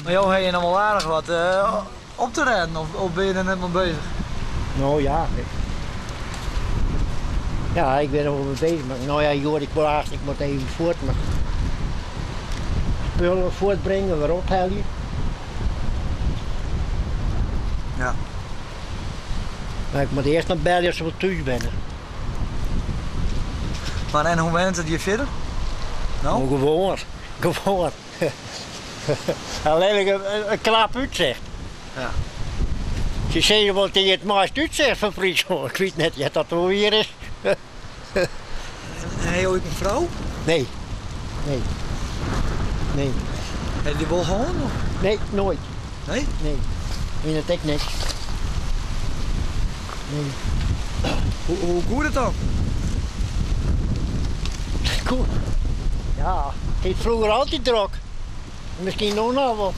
Maar joh, heb je nog wel aardig wat op te rennen of ben je er net mee bezig? Nou ja. Ja, ik ben er wel mee bezig. Maar, nou ja, Jor, ik moet even voort. Maar spullen voortbrengen, weer ophalen. Ja. Maar ik moet eerst naar bellen als we thuis zijn. Maar en hoe went het hier verder? Nou? Nou, gewoon. Alleen een knap uitzicht. Ja. Ze zeggen wel tegen het meest uitzicht van Friesland. Ik weet net ja, dat het weer is. En heb je ooit een vrouw? Nee. Heb je die wel gewoon? Of? Nee, nooit. Nee? Nee. In het echt niks. Nee. Hoe goed het dan? Goed. Ja, het is vroeger altijd druk. Misschien nog wel.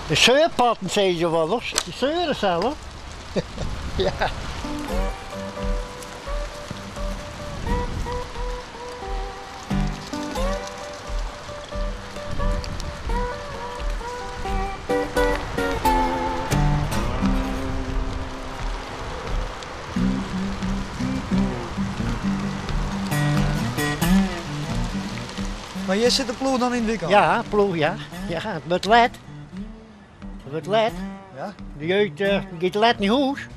De zeurpatten zei ze wel eens. De zeuren zelf. Ja. Maar jij zit de ploeg dan in het weekend? Ja, ploeg, ja. Ja, het wordt laat. Het wordt laat. Ja? De jeugd gaat laat naar huis.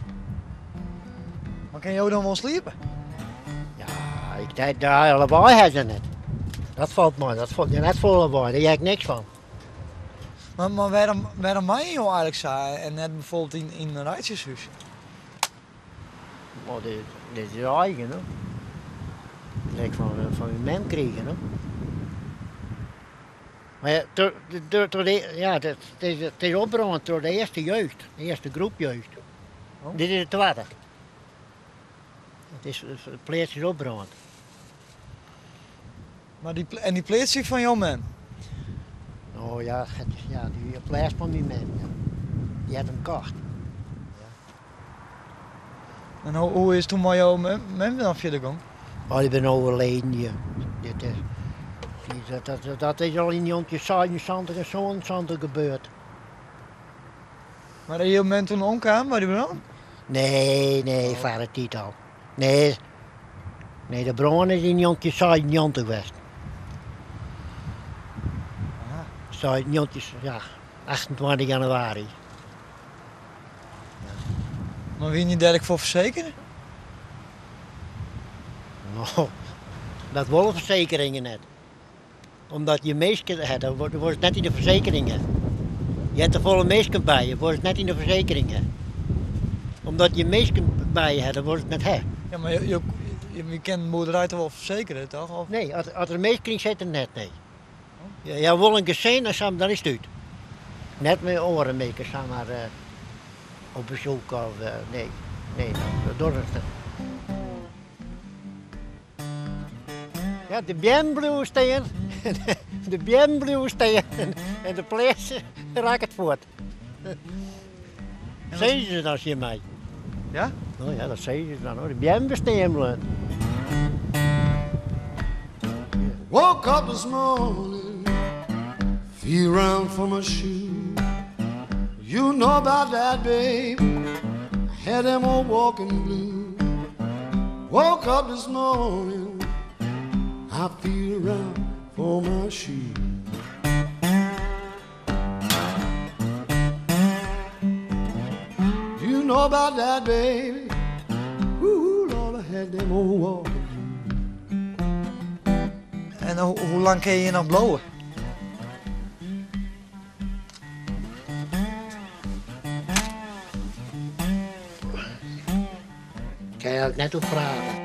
Maar kan jou dan wel sliepen? Ja, ik denk, daar allebei hebben ze net. Dat valt me, dat valt je net voor allebei, daar heb ik niks van. Maar waarom mag je jou eigenlijk zeggen en net bijvoorbeeld in een rijtjeshuis? Maar dit is eigen, hoor. Dat heb ik van mijn mem gekregen, hoor. Maar ja, het is opgebrand door de eerste jeugd, de eerste groep jeugd. Oh. Dit is het tweede. Het plaatsje is opgebrand. Maar die pleetzing van jouw man? Oh ja, die plaats van mijn mem, ja. Die had hem gekocht. En hoe is toen maar jouw man dan verder gegaan? Oh, die ben overleden, ja. Dat is al in die 77 en 77 gebeurd. Maar dat je man toen omkwam bij die brand? Nee, vader niet al. Nee, de bron is in 77 geweest. Ja, 28 januari. Maar wie niet dergelijk voor verzekeren? Nou, dat willen verzekeringen net. Omdat je meesken hebt, dan wordt het net in de verzekeringen. Je hebt er volle meesken bij je, wordt het net in de verzekeringen. Omdat je meesken bij je hebt, dan wordt het net hè. Ja, maar je kent de boerderij toch wel verzekeren, toch? Of? Nee, als er een meesken zit, dan net nee. Ja, wil een gezin, dan is het uit. Net met orenmakers, zeg maar, op bezoek of nee, dat doet het niet. Ja, de bienbloe staan, de bienbloe staan en de plees raakt het voort. Zeggen ze dan hier mij? Ja? Oh ja, dat zeggen ze dan hoor, de bienbloe. Woke up this morning, feel around for my shoe. You know about that, babe. I had them old walking blue. Woke up this morning, I feel around for my shoe. You know about that, baby. Ooh, Lord, I had them old walking. En hoe lang kun je nog blowen? Kan je ook net op praten?